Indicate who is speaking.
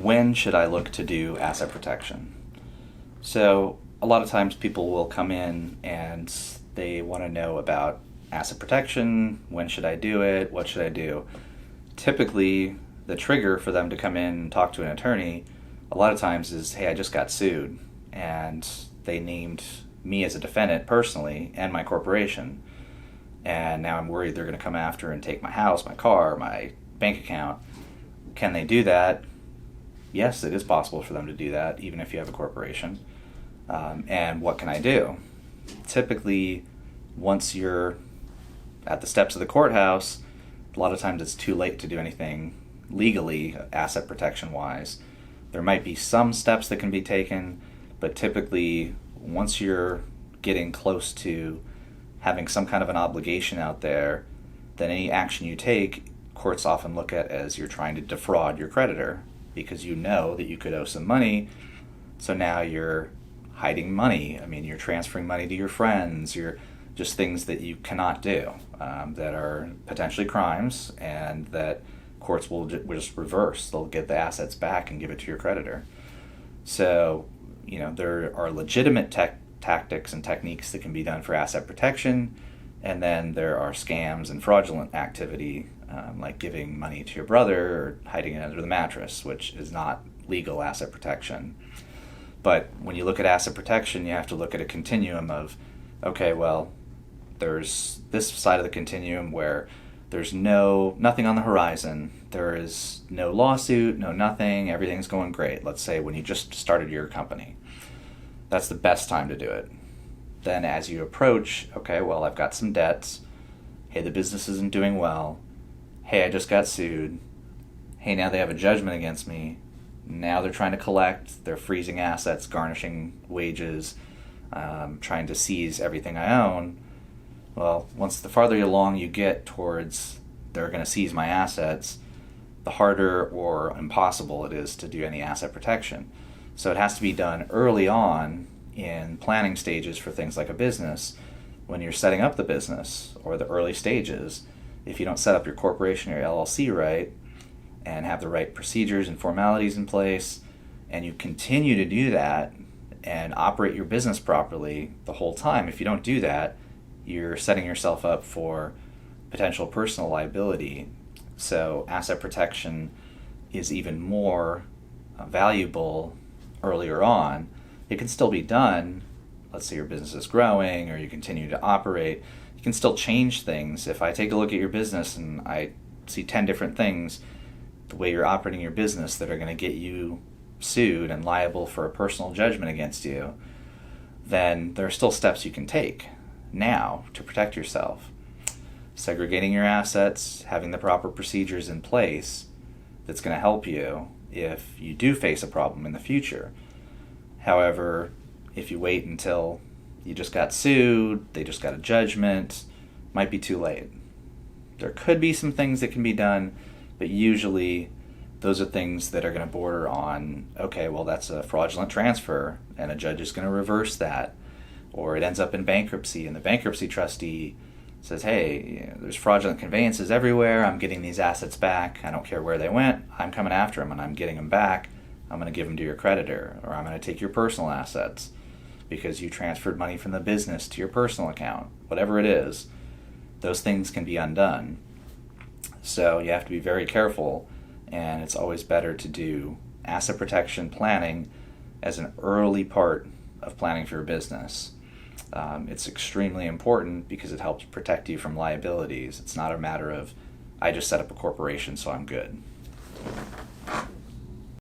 Speaker 1: when should I look to do asset protection? So a lot of times people will come in and they want to know about asset protection. When should I do it? What should I do? Typically, the trigger for them to come in and talk to an attorney a lot of times is, hey, I just got sued, and they named me as a defendant personally and my corporation, and now I'm worried they're going to come after and take my house, my car, my bank account. Can they do that? Yes, it is possible for them to do that, even if you have a corporation. And what can I do? Typically, once you're at the steps of the courthouse, a lot of times it's too late to do anything legally, asset protection wise. There might be some steps that can be taken, but typically once you're getting close to having some kind of an obligation out there, then any action you take, courts often look at as you're trying to defraud your creditor, because you know that you could owe some money, so now you're hiding money. I mean, you're transferring money to your friends, you're just things that you cannot do, that are potentially crimes, and that courts will just reverse. They'll get the assets back and give it to your creditor. So, there are legitimate tactics and techniques that can be done for asset protection, and then there are scams and fraudulent activity, like giving money to your brother or hiding it under the mattress, which is not legal asset protection. But when you look at asset protection, you have to look at a continuum of, okay, well, there's this side of the continuum where there's nothing on the horizon. There is no lawsuit, no nothing, everything's going great. Let's say when you just started your company. That's the best time to do it. Then as you approach, okay, well, I've got some debts. Hey, the business isn't doing well. Hey, I just got sued. Hey, now they have a judgment against me. Now they're trying to collect. They're freezing assets, garnishing wages, trying to seize everything I own. Well, once the farther along you get towards they're going to seize my assets, the harder or impossible it is to do any asset protection. So it has to be done early on in planning stages for things like a business. When you're setting up the business, or the early stages, if you don't set up your corporation or your LLC right and have the right procedures and formalities in place, and you continue to do that and operate your business properly the whole time, if you don't do that, you're setting yourself up for potential personal liability. So asset protection is even more valuable earlier on. It can still be done. Let's say your business is growing or you continue to operate. You can still change things. If I take a look at your business and I see 10 different things, the way you're operating your business, that are going to get you sued and liable for a personal judgment against you, then there are still steps you can take now to protect yourself. Segregating your assets, having the proper procedures in place, that's going to help you if you do face a problem in the future. However, if you wait until you just got sued, they just got a judgment, might be too late. There could be some things that can be done, but usually those are things that are going to border on, okay, well, that's a fraudulent transfer, and a judge is going to reverse that. Or it ends up in bankruptcy, and the bankruptcy trustee says, hey, there's fraudulent conveyances everywhere, I'm getting these assets back, I don't care where they went, I'm coming after them and I'm getting them back, I'm going to give them to your creditor, or I'm going to take your personal assets because you transferred money from the business to your personal account. Whatever it is, those things can be undone. So you have to be very careful, and it's always better to do asset protection planning as an early part of planning for your business. It's extremely important because it helps protect you from liabilities. It's not a matter of, I just set up a corporation, so I'm good.